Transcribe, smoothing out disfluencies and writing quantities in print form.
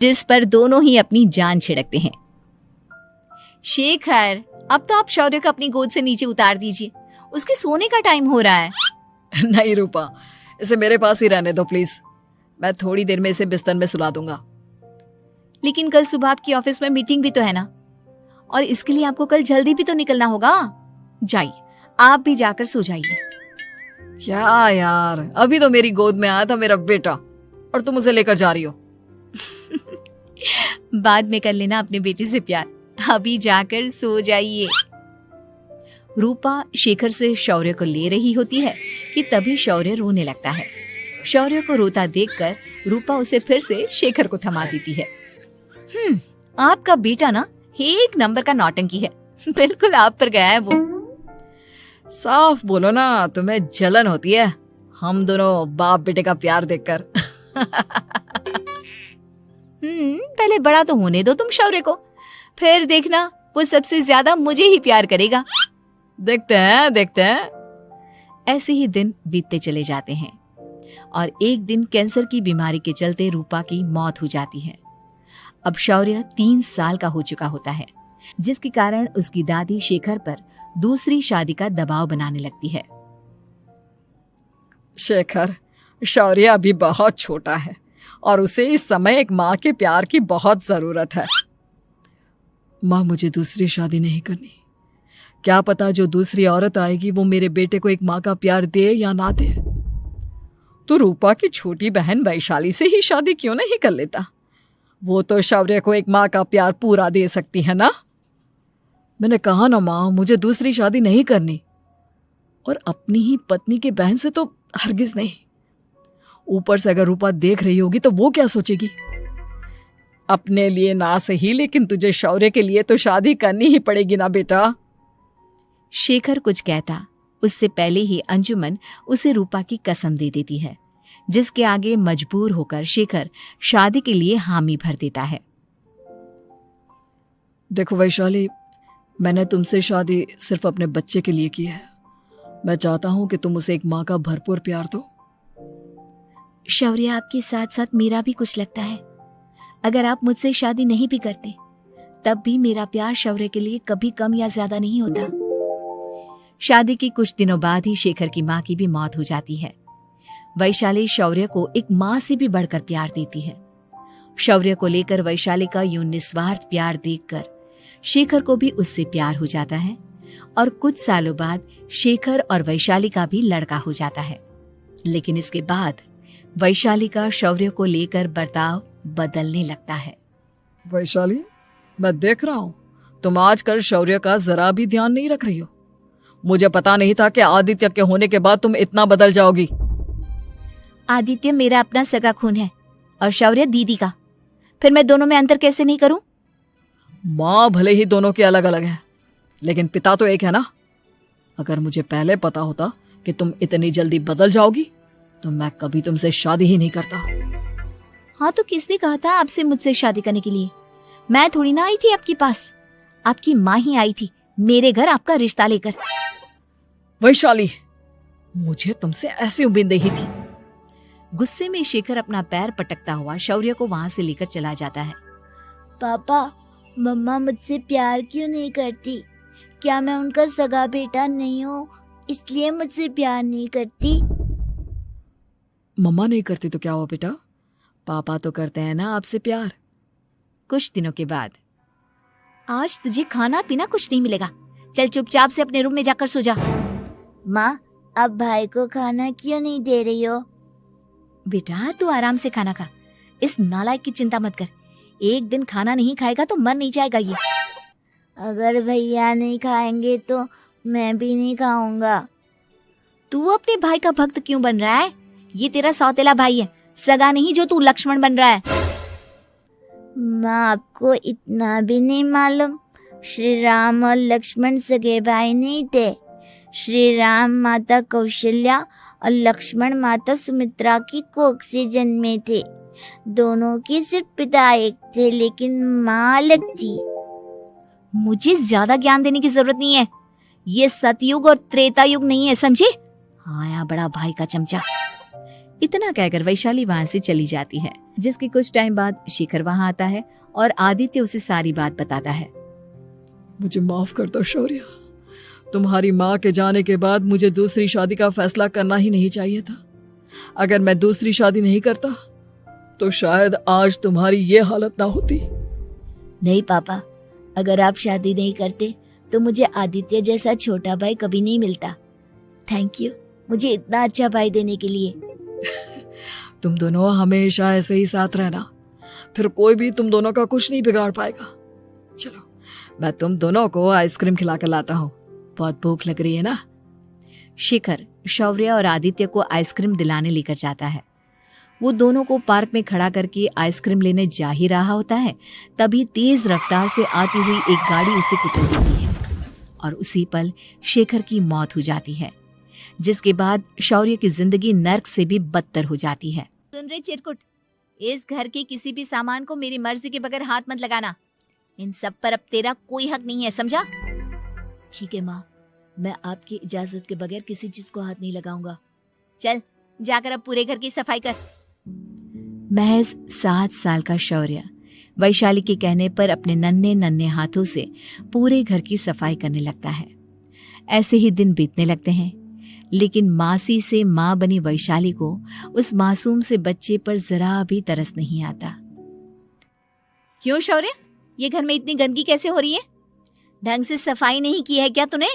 जिस पर दोनों ही अपनी जान छिड़कते हैं। शेखर, अब तो आप शौर्य को अपनी गोद से नीचे उतार दीजिए, उसके सोने का टाइम हो रहा है। नहीं रूपा, इसे मेरे पास ही रहने दो प्लीज। मैं थोड़ी देर में इसे बिस्तर में सुला दूंगा। लेकिन कल सुबह आपकी ऑफिस में मीटिंग भी तो है ना, और इसके लिए आपको कल जल्दी भी तो निकलना होगा। जाइए, आप भी जाकर सो जाइए। क्या यार, अभी तो मेरी गोद में आया था मेरा बेटा और तुम उसे लेकर जा रही हो। बाद में कर लेना अपने बेटे से प्यार, अभी जाकर सो जाइए। रूपा शेखर से शौर्य को ले रही होती है कि तभी शौर्य रोने लगता है। शौर्य को रोता देखकर रूपा उसे फिर से शेखर को थमा देती है। आपका बेटा ना एक नंबर का नौटंकी है, बिल्कुल आप पर गया है वो। साफ बोलो ना, तुम्हें जलन होती है हम दोनों बाप बेटे का प्यार देखकर। पहले बड़ा तो होने दो तुम शौर्य को, फिर देखना वो सबसे ज्यादा मुझे ही प्यार करेगा। देखते हैं। ऐसे ही दिन बीतते चले जाते हैं और एक दिन कैंसर की बीमारी के चलते रूपा की मौत हो जाती है। अब शौर्य 3 साल का हो चुका होता है, जिसके कारण उसकी दादी शेखर पर दूसरी शादी का दबाव बनाने लगती है। शेखर, शौर्य अभी बहुत छोटा है और उसे इस समय एक माँ के प्यार की बहुत जरूरत है। माँ, मुझे दूसरी शादी नहीं करनी। क्या पता जो दूसरी औरत आएगी वो मेरे बेटे को एक माँ का प्यार दे या ना दे। तो रूपा की छोटी बहन वैशाली से ही शादी क्यों नहीं कर लेता? वो तो शौर्य को एक माँ का प्यार पूरा दे सकती है ना। मैंने कहा ना माँ, मुझे दूसरी शादी नहीं करनी, और अपनी ही पत्नी के बहन से तो हरगिज नहीं। ऊपर से अगर रूपा देख रही होगी तो वो क्या सोचेगी? अपने लिए ना सही, लेकिन तुझे शौर्य के लिए तो शादी करनी ही पड़ेगी ना बेटा। शेखर कुछ कहता उससे पहले ही अंजुमन उसे रूपा की कसम दे देती है, जिसके आगे मजबूर होकर शेखर शादी के लिए हामी भर देता है। देखो वैशाली, मैंने तुमसे शादी सिर्फ अपने बच्चे के लिए की है। मैं चाहता हूं कि तुम उसे एक माँ का भरपूर प्यार दो। शौर्य, आपके साथ साथ मेरा भी कुछ लगता है। अगर आप मुझसे शादी नहीं भी करते तब भी मेरा प्यार शौर्य के लिए कभी कम या ज्यादा नहीं होता। शादी के कुछ दिनों बाद ही शेखर की माँ की भी मौत हो जाती है। वैशाली शौर्य को एक माँ से भी बढ़कर प्यार देती है। शौर्य को लेकर वैशाली का यूं निस्वार्थ प्यार देखकर शेखर को भी उससे प्यार हो जाता है और कुछ सालों बाद शेखर और वैशाली का भी लड़का हो जाता है। लेकिन इसके बाद वैशाली का शौर्य को लेकर बर्ताव बदलने लगता है। वैशाली, मैं देख रहा हूं तुम आजकल शौर्य का जरा भी ध्यान नहीं रख रही हो। मुझे पता नहीं था कि आदित्य के होने के बाद तुम इतना बदल जाओगी। आदित्य मेरा अपना सगा खून है और शौर्य दीदी का, फिर मैं दोनों में अंतर कैसे नहीं करूं? माँ भले ही दोनों के अलग अलग है, लेकिन पिता तो एक है ना। अगर मुझे पहले पता होता कि तुम इतनी जल्दी बदल जाओगी तो मैं कभी तुमसे शादी ही नहीं करता। हाँ, तो किसने कहा था आपसे मुझसे शादी करने के लिए? मैं थोड़ी ना आई थी आपके पास, आपकी माँ ही आई थी मेरे घर आपका रिश्ता लेकर। वैशाली, मुझे तुमसे ऐसी उम्मीद नहीं थी। गुस्से में शेखर अपना पैर पटकता हुआ शौर्य को वहां से लेकर चला जाता है। पापा, मम्मा मुझसे प्यार क्यों नहीं करती? क्या मैं उनका सगा बेटा नहीं हूँ इसलिए मुझसे प्यार नहीं करती? मम्मा नहीं करती तो क्या हुआ बेटा, पापा तो करते हैं ना आपसे प्यार। कुछ दिनों के बाद, आज तुझे खाना पीना कुछ नहीं मिलेगा, चल चुपचाप से अपने रूम में जाकर सो जा। माँ, अब भाई को खाना क्यों नहीं दे रही हो? बेटा तू आराम से खाना खा, इस नालायक की चिंता मत कर। एक दिन खाना नहीं खाएगा तो मर नहीं जाएगा ये। अगर भैया नहीं खाएंगे तो मैं भी नहीं खाऊंगा। तू अपने भाई का भक्त क्यों बन रहा है? ये तेरा सौतेला भाई है, सगा नहीं जो तू लक्ष्मण बन रहा है। माँ, आपको इतना भी नहीं मालूम? श्री राम और लक्ष्मण सगे भाई नहीं थे। श्री राम माता कौशल्या और लक्ष्मण माता सुमित्रा की कोख से जन्मे थे। दोनों के सिर्फ पिता एक थे लेकिन माँ अलग थी। मुझे ज्यादा ज्ञान देने की जरूरत नहीं है, ये सतयुग और त्रेता युग नहीं है, समझे? आया बड़ा भाई का चमचा। इतना कहकर वैशाली वहां से चली जाती है। जिसके कुछ टाइम बाद शिखर वहां आता है और आदित्य उसे सारी बात बताता है। मुझे माफ कर दो शौर्य, तुम्हारी माँ के जाने के बाद मुझे दूसरी शादी का फैसला करना ही नहीं चाहिए था। अगर मैं दूसरी शादी नहीं करता तो शायद आज तुम्हारी ये हालत ना होती। नहीं पापा, अगर आप शादी नहीं करते तो मुझे आदित्य जैसा छोटा भाई कभी नहीं मिलता। थैंक यू मुझे इतना अच्छा भाई देने के लिए। तुम दोनों हमेशा ऐसे ही साथ रहना, फिर कोई भी तुम दोनों का कुछ नहीं बिगाड़ पाएगा। चलो मैं तुम दोनों को आइसक्रीम खिला कर लाता हूँ, बहुत भूख लग रही है ना। शिखर शौर्य और आदित्य को आइसक्रीम दिलाने लेकर जाता है। वो दोनों को पार्क में खड़ा करके आइसक्रीम लेने जा ही रहा होता है, तभी तेज रफ्तार से आती हुई एक गाड़ी उसे कुचल देती है और उसी पल शेखर की मौत हो जाती है, जिसके बाद शौर्य की जिंदगी नर्क से भी बदतर हो जाती है। सुन रहे चिरकुट, इस घर के किसी भी सामान को मेरी मर्जी के बगैर हाथ मत लगाना। इन सब पर अब तेरा कोई हक नहीं है, समझा? ठीक है माँ, मैं आपकी इजाजत के बगैर किसी चीज को हाथ नहीं लगाऊंगा। चल जाकर अब पूरे घर की सफाई कर। महज 7 साल का शौर्य वैशाली के कहने पर अपने नन्हे नन्हे हाथों से पूरे घर की सफाई करने लगता है। ऐसे ही दिन बीतने लगते हैं, लेकिन मासी से माँ बनी वैशाली को उस मासूम से बच्चे पर जरा भी तरस नहीं आता। क्यों शौर्य, ये घर में इतनी गंदगी कैसे हो रही है? ढंग से सफाई नहीं की है क्या तूने?